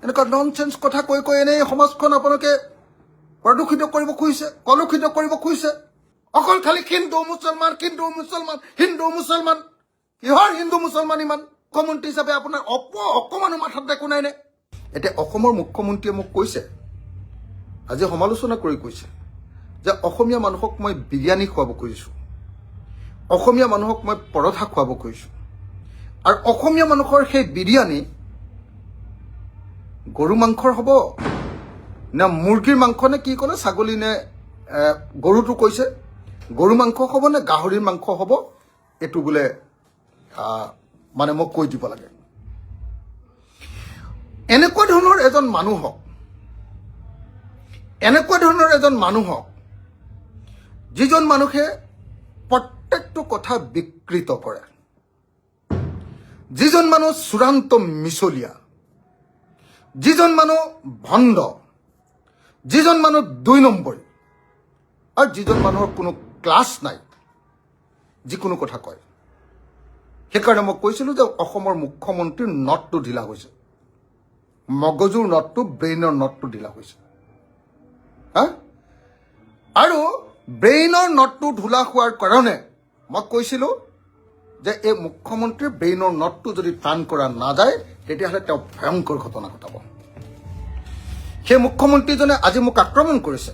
এনেকুৱা ননচেন্স কথা কৈ কৈ এনেই সমাজখন আপোনালোকে প্ৰদূষিত কৰিব খুজিছে, কলুষিত কৰিব খুজিছে। অকল খালি হিন্দু মুছলমান হিন্দু মুছলমান হিন্দু মুছলমান। কিহৰ হিন্দু মুছলমান ইমান? মুখ্যমন্ত্ৰী হিচাপে আপোনাৰ অকমানো মাথাত একো নাই নে? এতিয়া অসমৰ মুখ্যমন্ত্ৰীয়ে মোক কৈছে, আজি সমালোচনা কৰি কৈছে যে অসমীয়া মানুহক মই বিৰিয়ানী খুৱাব খুজিছোঁ, অসমীয়া মানুহক মই পৰঠা খুৱাব খুজিছোঁ। আৰু অসমীয়া মানুহৰ সেই বিৰিয়ানী গৰু মাংসৰ হ'ব নে মুৰ্গীৰ মাংস নে কি ক'লে, ছাগলী নে গৰুটো কৈছে, গৰু মাংস হ'ব নে গাহৰিৰ মাংস হ'ব, এইটো বোলে মানে মোক কৈ দিব লাগে। এনেকুৱা ধৰণৰ এজন মানুহক যিজন মানুহে প্ৰত্যেকটো কথা বিকৃত কৰে, যিজন মানুহ চূড়ান্ত মিছলীয়া, যিজন মানুহ ভণ্ড, যিজন মানুহ 2 নম্বৰী, আৰু যিজন মানুহৰ কোনো ক্লাছ নাই, যিকোনো কথা কয়। সেইকাৰণে মই কৈছিলোঁ যে অসমৰ মুখ্যমন্ত্ৰীৰ নটটো ঢিলা হৈছে, মগজুৰ নটটো, ব্ৰেইনৰ নটটো ঢিলা হৈছে। আৰু ব্ৰেইনৰ নটটো ঢিলা হোৱাৰ কাৰণে মই কৈছিলোঁ যে এই মুখ্যমন্ত্ৰীৰ ব্ৰেইনৰ নটটো যদি টান কৰা নাযায় তেতিয়াহ'লে তেওঁ ভয়ংকৰ ঘটনা ঘটাব। সেই মুখ্যমন্ত্ৰীজনে আজি মোক আক্ৰমণ কৰিছে।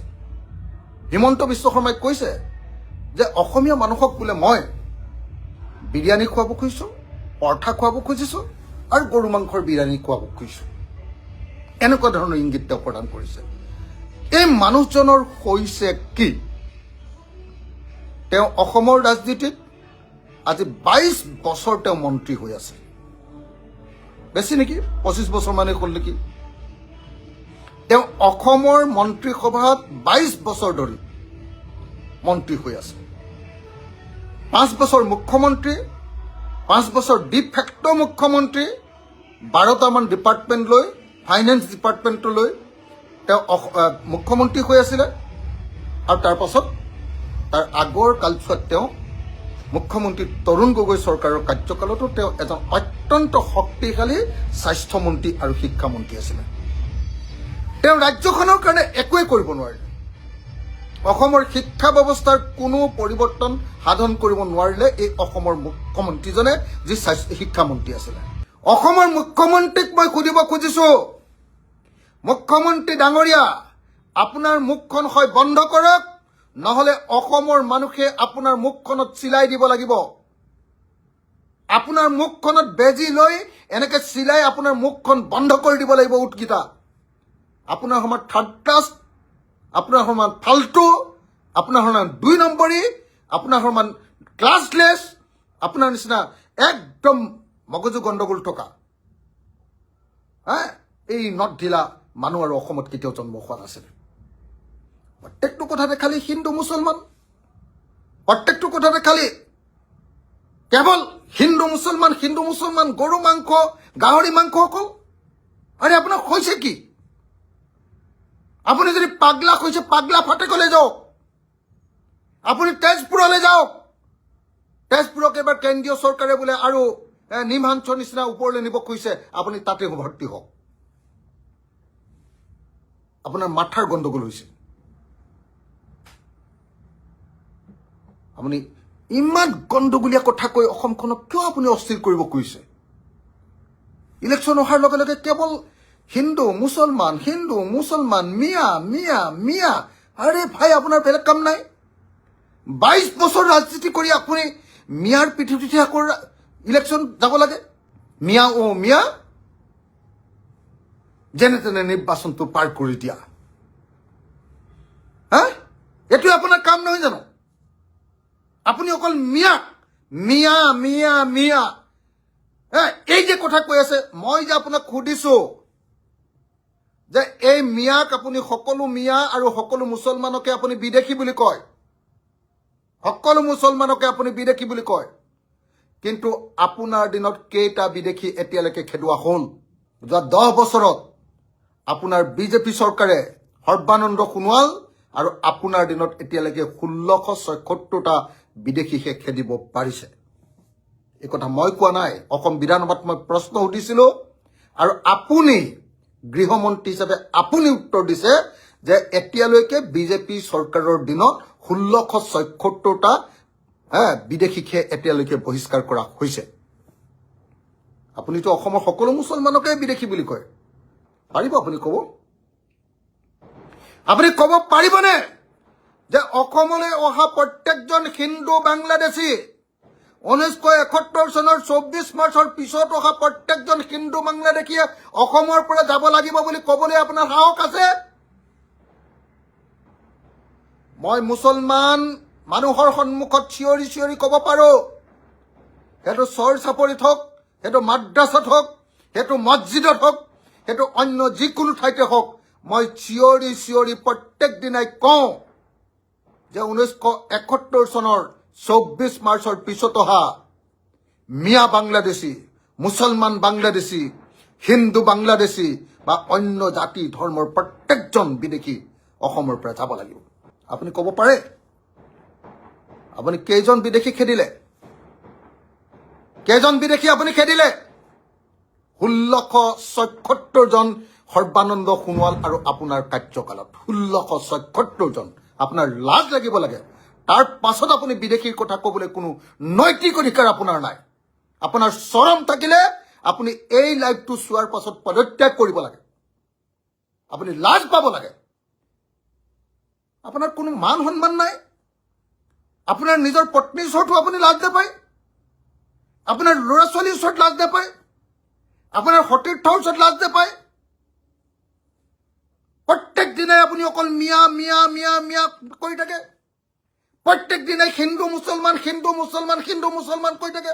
হিমন্ত বিশ্ব শৰ্মাই কৈছে যে অসমীয়া মানুহক বোলে মই বিৰিয়ানী খুৱাব খুজিছোঁ, পৰঠা খুৱাব খুজিছোঁ আৰু গৰু মাংসৰ বিৰিয়ানী খুৱাব খুজিছোঁ। এনেকুৱা ধৰণৰ ইংগিত তেওঁ প্ৰদান কৰিছে। এই মানুহজনৰ হৈছে কি? তেওঁ অসমৰ ৰাজনীতিত আজি 22 বছৰ তেওঁ মন্ত্ৰী হৈ আছে, বেছি নেকি, 25 বছৰ মানে হ'ল নেকি। তেওঁ অসমৰ মন্ত্ৰীসভাত 22 বছৰ ধৰি মন্ত্ৰী হৈ আছে। 5 বছৰ মুখ্যমন্ত্ৰী, 5 বছৰ ডিফেক্ট মুখ্যমন্ত্ৰী, 12টামান ডিপাৰ্টমেণ্ট লৈ, ফাইনেন্স ডিপাৰ্টমেণ্টলৈ তেওঁ মুখ্যমন্ত্ৰী হৈ আছিলে। আৰু তাৰ পাছত তাৰ আগৰ কালছোৱাত তেওঁ মুখ্যমন্ত্ৰী তৰুণ গগৈ চৰকাৰৰ কাৰ্যকালতো তেওঁ এজন অত্যন্ত শক্তিশালী স্বাস্থ্যমন্ত্ৰী আৰু শিক্ষামন্ত্ৰী আছিলে। তেওঁ ৰাজ্যখনৰ কাৰণে একোৱেই কৰিব নোৱাৰিলে। অসমৰ শিক্ষা ব্যৱস্থাৰ কোনো পৰিৱৰ্তন সাধন কৰিব নোৱাৰিলে এই অসমৰ মুখ্যমন্ত্ৰীজনে, যি শিক্ষামন্ত্ৰী আছিলে। অসমৰ মুখ্যমন্ত্ৰীক মই সুধিব খুজিছোঁ, মুখ্যমন্ত্ৰী ডাঙৰীয়া, আপোনাৰ মুখখন হয় বন্ধ কৰক, নহ'লে অসমৰ মানুহে আপোনাৰ মুখখনত চিলাই দিব লাগিব। আপোনাৰ মুখখনত বেজি লৈ এনেকে চিলাই আপোনাৰ মুখখন বন্ধ কৰি দিব লাগিব উটকেইটা। আপোনাৰ সমান থাৰ্ড ক্লাছ, আপোনাৰ সমান ফাল্টু, আপোনাৰ সমান 2 নম্বৰী, আপোনাৰ সমান ক্লাছলেছ, আপোনাৰ নিচিনা একদম মগজু গণ্ডগোল থকা এই নট ঢিলা মানুহ আৰু অসমত কেতিয়াও জন্ম হোৱা নাছিল। প্ৰত্যেকটো কথাতে খালি হিন্দু মুছলমান, প্ৰত্যেকটো কথাতে খালি কেৱল হিন্দু মুছলমান, গৰু মাংস, গাহৰি মাংস অকল। আৰে আপোনাৰ হৈছে কি? আপুনি যদি পাগলা হৈছে, পাগলা ফাটেকলৈ যাওক, আপুনি তেজপুৰলৈ যাওক। তেজপুৰক এবাৰ কেন্দ্ৰীয় চৰকাৰে বোলে আৰু নিমহাঞ্চৰ নিচিনা ওপৰলৈ নিব খুজিছে, আপুনি তাতে ভৰ্তি হওক। আপোনাৰ মাথাৰ গণ্ডগোল হৈছে। আপুনি ইমান গণ্ডগোলীয়া কথা কৈ অসমখনক কিয় আপুনি অস্থিৰ কৰিব খুজিছে? ইলেকশ্যন অহাৰ লগে লগে কেৱল হিন্দু মুছলমান, মিয়া। আৰে ভাই, আপোনাৰ বেলেগ কাম নাই? 22 বছৰ ৰাজনীতি কৰি আপুনি মিয়াৰ পিঠিত আকৌ ইলেকশ্যন যাব লাগে? মিয়া যেনে তেনে নিৰ্বাচনটো পাৰ কৰি দিয়া। এইটোৱে আপোনাৰ কাম নহয় জানো? আপুনি অকল মিয়া এই যে কথা কৈ আছে, মই যে আপোনাক সুধিছো যে এই মিয়াক আপুনি সকলো মিয়া আৰু সকলো মুছলমানকে আপুনি বিদেশী বুলি কয়, সকলো মুছলমানকে আপুনি বিদেশী বুলি কয়, কিন্তু আপোনাৰ দিনত কেইটা বিদেশী এতিয়ালৈকে খেদোৱা হ'ল? যোৱা 10 বছৰত আপোনাৰ বিজেপি চৰকাৰে সৰ্বানন্দ সোণোৱাল আৰু আপোনাৰ দিনত এতিয়ালৈকে 1676টা বিদেশীহে খেদিব পাৰিছে। এই কথা মই কোৱা নাই, অসম বিধানসভাত মই প্ৰশ্ন সুধিছিলোঁ আৰু আপুনি গৃহমন্ত্ৰী হিচাপে আপুনি উত্তৰ দিছে যে এতিয়ালৈকে বিজেপি চৰকাৰৰ দিনত 1676টা বিদেশীকে এতিয়ালৈকে বহিষ্কাৰ কৰা হৈছে। আপুনিতো অসমৰ সকলো মুছলমানকে বিদেশী বুলি কয়, পাৰিব আপুনি ক'ব? আপুনি ক'ব পাৰিবনে যে অসমলৈ অহা প্ৰত্যেকজন হিন্দু বাংলাদেশী 1971 চনৰ 24 মাৰ্চৰ পিছত অহা প্ৰত্যেকজন হিন্দু বাংলাদেশীয়ে অসমৰ পৰা যাব লাগিব বুলি ক'বলৈ আপোনাৰ সাহস আছে? মই মুছলমান মানুহৰ সন্মুখত চিঞৰি চিঞৰি ক'ব পাৰো, সেইটো চৰ চাপৰিত হওক, সেইটো মাদ্ৰাছাত হওক, সেইটো মছজিদত হওক, সেইটো অন্য যিকোনো ঠাইতে হওক, মই চিঞৰি চিঞৰি প্ৰত্যেক দিনাই কওঁ যে 1971 চনৰ 24 মাৰ্চৰ পিছত অহা মিয়া বাংলাদেশী, মুছলমান বাংলাদেশী, হিন্দু বাংলাদেশী বা অন্য জাতি ধৰ্মৰ প্ৰত্যেকজন বিদেশী অসমৰ পৰা যাব লাগিব। আপুনি ক'ব পাৰে? আপুনি কেইজন বিদেশী খেদিলে? কেইজন বিদেশী আপুনি খেদিলে? 1676 জন সৰ্বানন্দ সোণোৱাল আৰু আপোনাৰ কাৰ্যকালত 1676 জন। আপোনাৰ লাজ লাগিব লাগে। তাৰ পাছত আপুনি বিদেশীৰ কথা ক'বলৈ কোনো নৈতিক অধিকাৰ আপোনাৰ নাই। আপোনাৰ চৰম থাকিলে আপুনি এই লাইভটো চোৱাৰ পাছত পদত্যাগ কৰিব লাগে। আপুনি লাজ পাব লাগে। আপোনাৰ কোনো মান সন্মান নাই। আপোনাৰ নিজৰ পত্নীৰ ওচৰতো আপুনি লাজ নাপায়, আপোনাৰ ল'ৰা ছোৱালীৰ ওচৰত লাজ নাপায়, আপোনাৰ সতীৰ্থৰ ওচৰত লাজ নাপায়। প্ৰত্যেক দিনাই আপুনি অকল মিয়া মিয়া মিয়া মিয়া কৰি থাকে। প্ৰত্যেক দিনাই হিন্দু মুছলমান হিন্দু মুছলমান হিন্দু মুছলমান কৈ থাকে।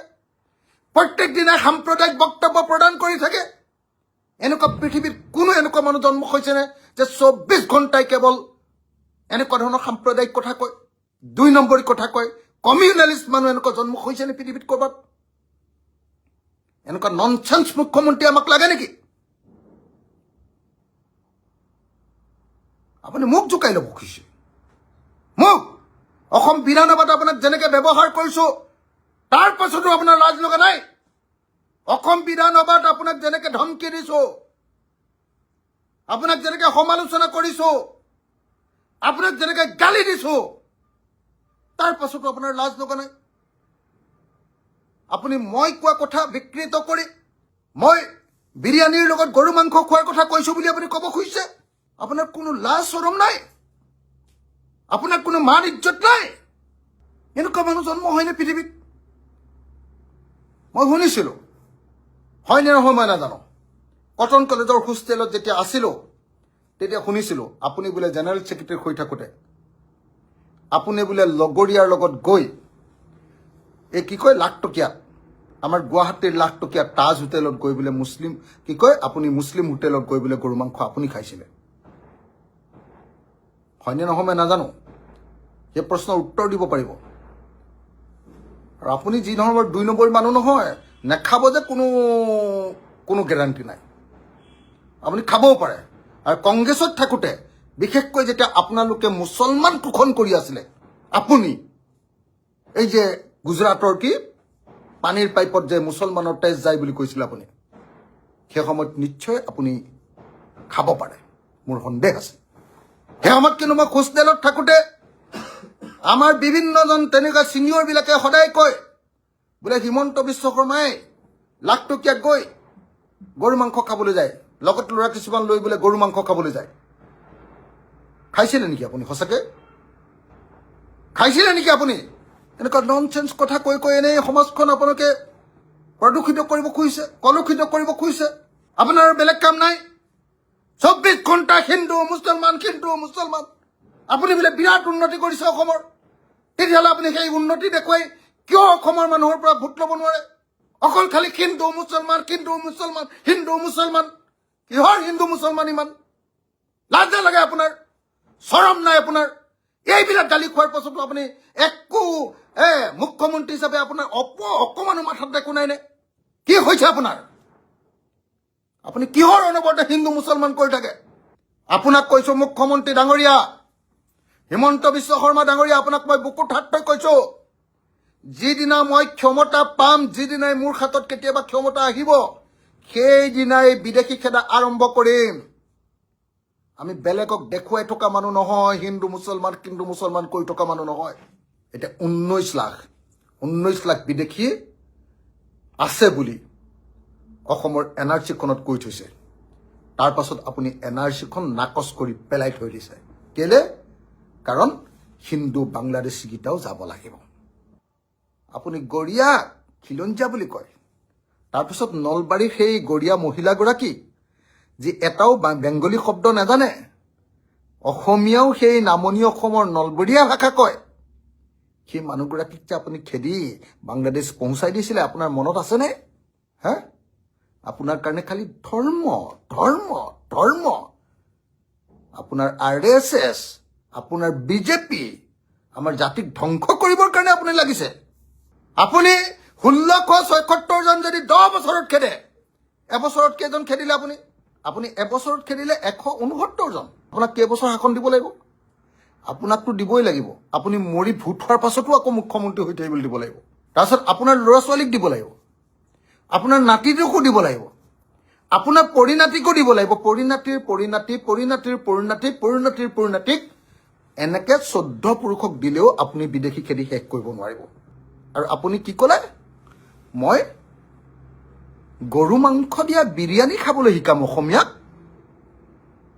প্ৰত্যেক দিনাই সাম্প্ৰদায়িক বক্তব্য প্ৰদান কৰি থাকে। এনেকুৱা পৃথিৱীত কোনো এনেকুৱা মানুহ জন্ম হৈছেনে যে 24 ঘণ্টাই কেৱল এনেকুৱা ধৰণৰ সাম্প্ৰদায়িক কথা কয়, 2 নম্বৰী কথা কয়? কমিউনেলিষ্ট মানুহ এনেকুৱা জন্ম হৈছেনে পৃথিৱীত ক'ৰবাত? এনেকুৱা ননচেন্স মুখ্যমন্ত্ৰী আমাক লাগে নেকি? আপুনি মোক জোকাই ল'ব খুজিছে। মোক অসম বিধানসভাত আপোনাক যেনেকৈ ব্যৱহাৰ কৰিছো তাৰ পাছতো আপোনাৰ লাজ লগা নাই? অসম বিধানসভাত আপোনাক যেনেকৈ ধমকি দিছো, আপোনাক যেনেকৈ সমালোচনা কৰিছো, আপোনাক যেনেকৈ গালি দিছো, তাৰ পাছতো আপোনাৰ লাজ লগা নাই? আপুনি মই কোৱা কথা বিকৃত কৰি মই বিৰিয়ানীৰ লগত গৰু মাংস খোৱাৰ কথা কৈছো বুলি আপুনি ক'ব খুজিছে? আপোনাৰ কোনো লাজ চৰম নাই? আপোনাৰ কোনো মান ইজ্জত নাই? এনেকুৱা মানুহ জন্ম হয়নে পৃথিৱীত? মই শুনিছিলো, হয়নে নহয় মই নাজানো, কটন কলেজৰ হোষ্টেলত যেতিয়া আছিলো তেতিয়া শুনিছিলো আপুনি বোলে জেনেৰেল ছেক্ৰেটাৰী হৈ থাকোঁতে আপুনি বোলে লগৰীয়াৰ লগত গৈ এই কি কয় লাখটকীয়া, আমাৰ গুৱাহাটীৰ লাখটকীয়া তাজ হোটেলত গৈ বোলে মুছলিম কি কয় আপুনি মুছলিম হোটেলত গৈ বোলে গৰু মাংস আপুনি খাইছিলে। হয়নে নহয় মই নাজানো, সেই প্ৰশ্নৰ উত্তৰ দিব পাৰিব। আৰু আপুনি যি ধৰণৰ 2 নম্বৰী মানুহ নহয়, নেখাব যে কোনো গেৰাণ্টি নাই। আপুনি খাবও পাৰে। আৰু কংগ্ৰেছত থাকোঁতে বিশেষকৈ যেতিয়া আপোনালোকে মুছলমান শোষণ কৰি আছিলে, আপুনি এই যে গুজৰাটৰ কি পানীৰ পাইপত যে মুছলমানৰ তেজ যায় বুলি কৈছিলে আপুনি, সেই সময়ত নিশ্চয় আপুনি খাব পাৰে, মোৰ সন্দেহ আছে। সেই সময়ত কিন্তু মই হোষ্টেলত থাকোঁতে আমাৰ বিভিন্নজন তেনেকুৱা ছিনিয়ৰবিলাকে সদায় কয় বোলে হিমন্ত বিশ্ব শৰ্মাই লাখটকীয়াত গৈ গৰু মাংস খাবলৈ যায়, লগত ল'ৰা কিছুমান লৈ বোলে গৰু মাংস খাবলৈ যায়। খাইছিলে নেকি আপুনি? সঁচাকৈ খাইছিলে নেকি আপুনি? এনেকুৱা ননচেন্স কথা কৈ কৈ এনেই সমাজখন আপোনালোকে প্ৰদূষিত কৰিব খুজিছে, কলুষিত কৰিব খুজিছে। আপোনাৰ বেলেগ কাম নাই? 24 ঘণ্টা হিন্দু মুছলমান হিন্দু মুছলমান। আপুনি বোলে বিৰাট উন্নতি কৰিছে অসমৰ, তেতিয়াহ'লে আপুনি সেই উন্নতি দেখুৱাই কিয় অসমৰ মানুহৰ পৰা ভোট ল'ব নোৱাৰে? অকল খালি হিন্দু মুছলমান হিন্দু মুছলমান হিন্দু মুছলমান। কিহৰ হিন্দু মুছলমান ইমান? লাজ নালাগে আপোনাৰ? চৰম নাই আপোনাৰ? এইবিলাক গালি খোৱাৰ পাছতো আপুনি একো মুখ্যমন্ত্ৰী হিচাপে আপোনাৰ অকমানো মাথাত একো নাই নে? কি হৈছে আপোনাৰ? আপুনি কিহৰ অনবৰতে হিন্দু মুছলমান কৰি থাকে? আপোনাক কৈছো মুখ্যমন্ত্ৰী ডাঙৰীয়া হিমন্ত বিশ্ব শৰ্মা ডাঙৰীয়া, আপোনাক মই বুকুত হাত থৈ কৈছো, যিদিনা মই ক্ষমতা পাম, যিদিনাই মোৰ হাতত কেতিয়াবা ক্ষমতা আহিব, সেইদিনাই বিদেশী খেদা আৰম্ভ কৰিম আমি বেলেগক দেখুৱাই থকা মানুহ নহয় হিন্দু মুছলমান কৈ থকা মানুহ নহয় এটা 19 লাখ বিদেশী আছে বুলি অসমৰ এনআৰচিখনত কৈ থৈছে তাৰ পাছত আপুনি এনআৰচিখন নাকচ কৰি পেলাই থৈ দিছে কেলে কাৰণ হিন্দু বাংলাদেশী গিটাও যাব লাগিব আপুনি গৰিয়া খিলঞ্জীয়া বুলি কয় তাৰপিছত নলবাৰীৰ সেই গৰিয়া মহিলাগৰাকী যি এটাও বেংগলী শব্দ নাজানে অসমীয়াও সেই নামনি অসমৰ নলবৰীয়া ভাষা কয় সেই মানুহগৰাকীক যে আপুনি খেদি বাংলাদেশ পहुঁচাই দিছিলে আপোনাৰ মনত আছেনে হা আপোনাৰ কাৰণে খালি ধৰ্ম আপোনাৰ আৰএছএছ আপোনাৰ বিজেপি আমাৰ জাতিক ধ্বংস কৰিবৰ কাৰণে আপুনি লাগিছে আপুনি 1676 জন যদি 10 বছৰত খেদে এবছৰত কেইজন খেদিলে আপুনি এবছৰত খেদিলে 169 জন আপোনাক কেইবছৰ শাসন দিব লাগিব আপোনাকতো দিবই লাগিব আপুনি মৰি ভূত হোৱাৰ পাছতো আকৌ মুখ্যমন্ত্ৰী হৈ থাকিবলৈ দিব লাগিব তাৰপিছত আপোনাৰ ল'ৰা ছোৱালীক দিব লাগিব আপোনাৰ নাতিটোকো দিব লাগিব আপোনাৰ পৰিণাতিকো দিব লাগিব পৰিণাতিক এনেকে 14 পুৰুষক দিলেও আপুনি বিদেশী খেদি শেষ কৰিব নোৱাৰিব আৰু আপুনি কি ক'লে মই গৰু মাংস দিয়া বিৰিয়ানী খাবলৈ শিকাম অসমীয়াক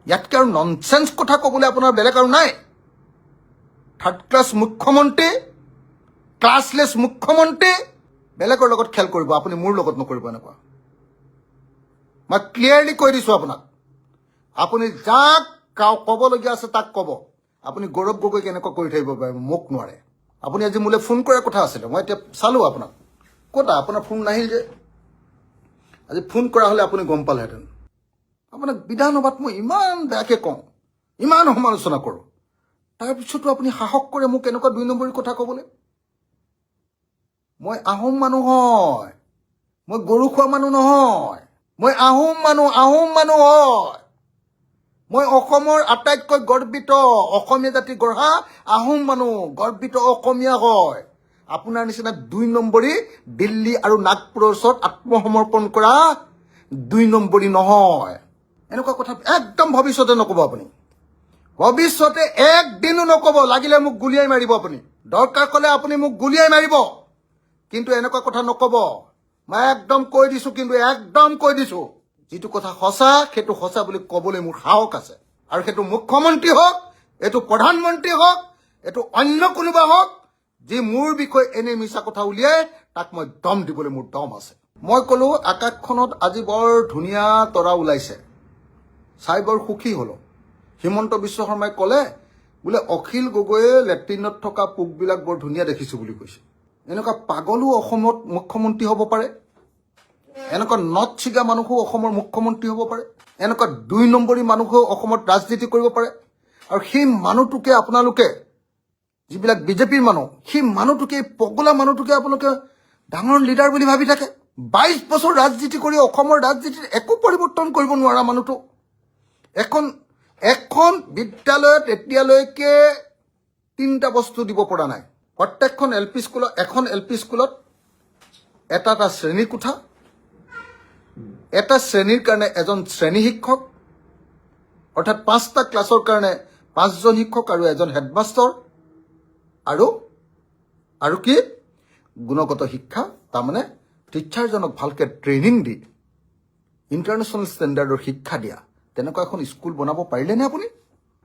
ইয়াতকৈ আৰু ননচেন্স কথা ক'বলৈ আপোনাৰ বেলেগ আৰু নাই থাৰ্ড ক্লাছ মুখ্যমন্ত্ৰী ক্লাছলেছ মুখ্যমন্ত্ৰী বেলেগৰ লগত খেল কৰিব আপুনি মোৰ লগত নকৰিব এনেকুৱা মই ক্লিয়াৰলি কৈ দিছোঁ আপোনাক আপুনি যাক ক'বলগীয়া আছে তাক ক'ব আপুনি গৌৰৱ গগৈ কেনেকুৱা কৰি থাকিব পাৰে মোক নোৱাৰে আপুনি আজি মোলৈ ফোন কৰাৰ কথা আছিলে মই এতিয়া চালোঁ আপোনাক ক'তা আপোনাৰ ফোন নাহিল যে আজি ফোন কৰা হ'লে আপুনি গম পালেহেঁতেন আপোনাক বিধানসভাত মই ইমান বেয়াকৈ কওঁ ইমান সমালোচনা কৰোঁ তাৰপিছতো আপুনি সাহস কৰে মোক এনেকুৱা 2 নম্বৰী কথা ক'বলৈ মই আহোম মানুহ হয় মই গৰু খোৱা মানুহ নহয় মই আহোম মানুহ হয় মই অসমৰ আটাইতকৈ গৰ্বিত অসমীয়া জাতি গঢ়া আহোম মানুহ গৰ্বিত অসমীয়া হয় আপোনাৰ নিচিনা 2 নম্বৰী দিল্লী আৰু নাগপুৰৰ ওচৰত আত্মসমৰ্পণ কৰা 2 নম্বৰী নহয় এনেকুৱা কথা একদম ভৱিষ্যতে নক'ব আপুনি ভৱিষ্যতে একদিনো নক'ব লাগিলে মোক গুলিয়াই মাৰিব আপুনি দৰকাৰ ক'লে আপুনি মোক গুলিয়াই মাৰিব কিন্তু এনেকুৱা কথা নক'ব মই একদম কৈ দিছোঁ কিন্তু একদম কৈ দিছোঁ যিটো কথা সঁচা সেইটো সঁচা বুলি ক'বলৈ মোৰ সাহস আছে আৰু সেইটো মুখ্যমন্ত্ৰী হওক এইটো প্ৰধানমন্ত্ৰী হওক এইটো অন্য কোনোবা হওক যি মোৰ বিষয়ে এনে মিছা কথা উলিয়াই তাক মই দম দিবলৈ মোৰ দম আছে মই ক'লো আকাশখনত আজি বৰ ধুনীয়া তৰা ওলাইছে চাই বৰ সুখী হ'লো হিমন্ত বিশ্ব শৰ্মাই ক'লে বোলে অখিল গগৈয়ে লেট্ৰিনত থকা পোকবিলাক বৰ ধুনীয়া দেখিছোঁ বুলি কৈছে এনেকুৱা পাগলো অসমত মুখ্যমন্ত্ৰী হ'ব পাৰে এনেকুৱা নথ ছিগা মানুহো অসমৰ মুখ্যমন্ত্ৰী হ'ব পাৰে এনেকুৱা 2 নম্বৰী মানুহেও অসমত ৰাজনীতি কৰিব পাৰে আৰু সেই মানুহটোকে আপোনালোকে যিবিলাক বিজেপিৰ মানুহ সেই মানুহটোকে পগলা মানুহটোকে আপোনালোকে ডাঙৰ লিডাৰ বুলি ভাবি থাকে 22 বছৰ ৰাজনীতি কৰি অসমৰ ৰাজনীতিত একো পৰিৱৰ্তন কৰিব নোৱাৰা মানুহটো এখন বিদ্যালয়ত এতিয়ালৈকে 3টা বস্তু দিব পৰা নাই প্ৰত্যেকখন এলপি স্কুলত এখন এলপি স্কুলত এটা শ্ৰেণী কোঠা এটা শ্ৰেণীৰ কাৰণে এজন শ্ৰেণী শিক্ষক অৰ্থাৎ 5টা ক্লাছৰ কাৰণে 5জন শিক্ষক আৰু এজন হেডমাষ্টাৰ আৰু কি গুণগত শিক্ষা তাৰমানে টিচাৰজনক ভালকৈ ট্ৰেইনিং দি ইণ্টাৰনেশ্যনেল ষ্টেণ্ডাৰ্ডৰ শিক্ষা দিয়া তেনেকুৱা এখন স্কুল বনাব পাৰিলেনে আপুনি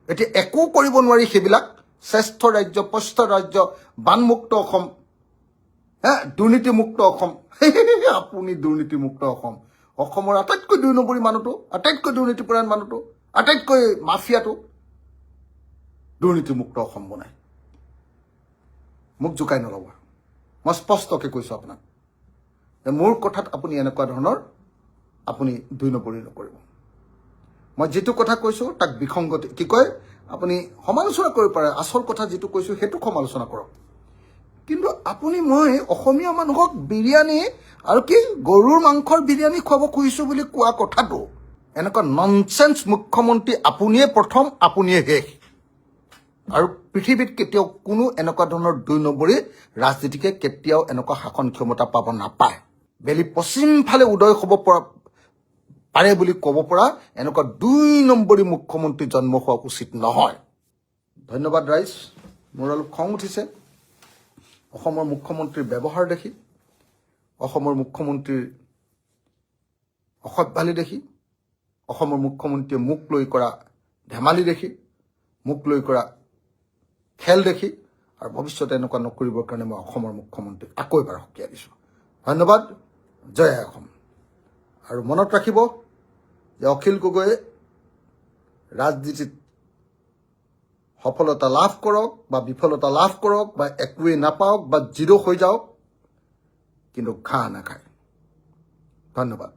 এতিয়া একো কৰিব নোৱাৰি সেইবিলাক শ্ৰেষ্ঠ ৰাজ্য পশ্চ ৰাজ্য বানমুক্ত অসম দুৰ্নীতিমুক্ত অসম আপুনি দুৰ্নীতিমুক্ত অসমৰ আটাইতকৈ 2 নম্বৰী মানুহটো আটাইতকৈ দুৰ্নীতিপৰায়ণ মানুহটো আটাইতকৈ মাফিয়াটো দুৰ্নীতিমুক্ত অসম বনায় মোক জোকাই নল'ব মই স্পষ্টকৈ কৈছোঁ আপোনাক মোৰ কথাত আপুনি এনেকুৱা ধৰণৰ আপুনি 2 নম্বৰী নকৰিব মই যিটো কথা কৈছোঁ তাক বিসংগতি কি কয় আপুনি সমালোচনা কৰিব পাৰে আচল কথা যিটো কৈছোঁ সেইটো সমালোচনা কৰক কিন্তু আপুনি মই অসমীয়া মানুহক বিৰিয়ানী আৰু কি গৰুৰ মাংসৰ বিৰিয়ানী খুৱাব খুজিছোঁ বুলি কোৱা কথাটো এনেকুৱা ননচেন্স মুখ্যমন্ত্ৰী আপুনিয়ে প্ৰথম আপুনিয়ে শেষ আৰু পৃথিৱীত কেতিয়াও কোনো এনেকুৱা ধৰণৰ 2 নম্বৰী ৰাজনীতিকে কেতিয়াও এনেকুৱা শাসন ক্ষমতা পাব নাপায় বেলি পশ্চিম ফালে উদয় হ'ব পাৰে বুলি ক'ব পৰা এনেকুৱা 2 নম্বৰী মুখ্যমন্ত্ৰী জন্ম হোৱা উচিত নহয়। ধন্যবাদ ৰাইজ। মোৰ অলপ খং উঠিছে অসমৰ মুখ্যমন্ত্ৰীৰ ব্যৱহাৰ দেখি, অসমৰ মুখ্যমন্ত্ৰীৰ অসভ্যালি দেখি, অসমৰ মুখ্যমন্ত্ৰীয়ে মোক লৈ কৰা ধেমালি দেখি, মোক লৈ কৰা খেল দেখি, আৰু ভৱিষ্যতে এনেকুৱা নকৰিবৰ কাৰণে মই অসমৰ মুখ্যমন্ত্ৰীক আকৌ এবাৰ সকীয়াই দিছোঁ। ধন্যবাদ। জয় আই অসম। আৰু মনত ৰাখিব যে অখিল গগৈয়ে ৰাজনীতিত সফলতা লাভ কৰক বা বিফলতা লাভ কৰক বা একোৱেই নাপাওক বা জিৰ' হৈ যাওক, কিন্তু ঘাঁহ নাখায়। ধন্যবাদ।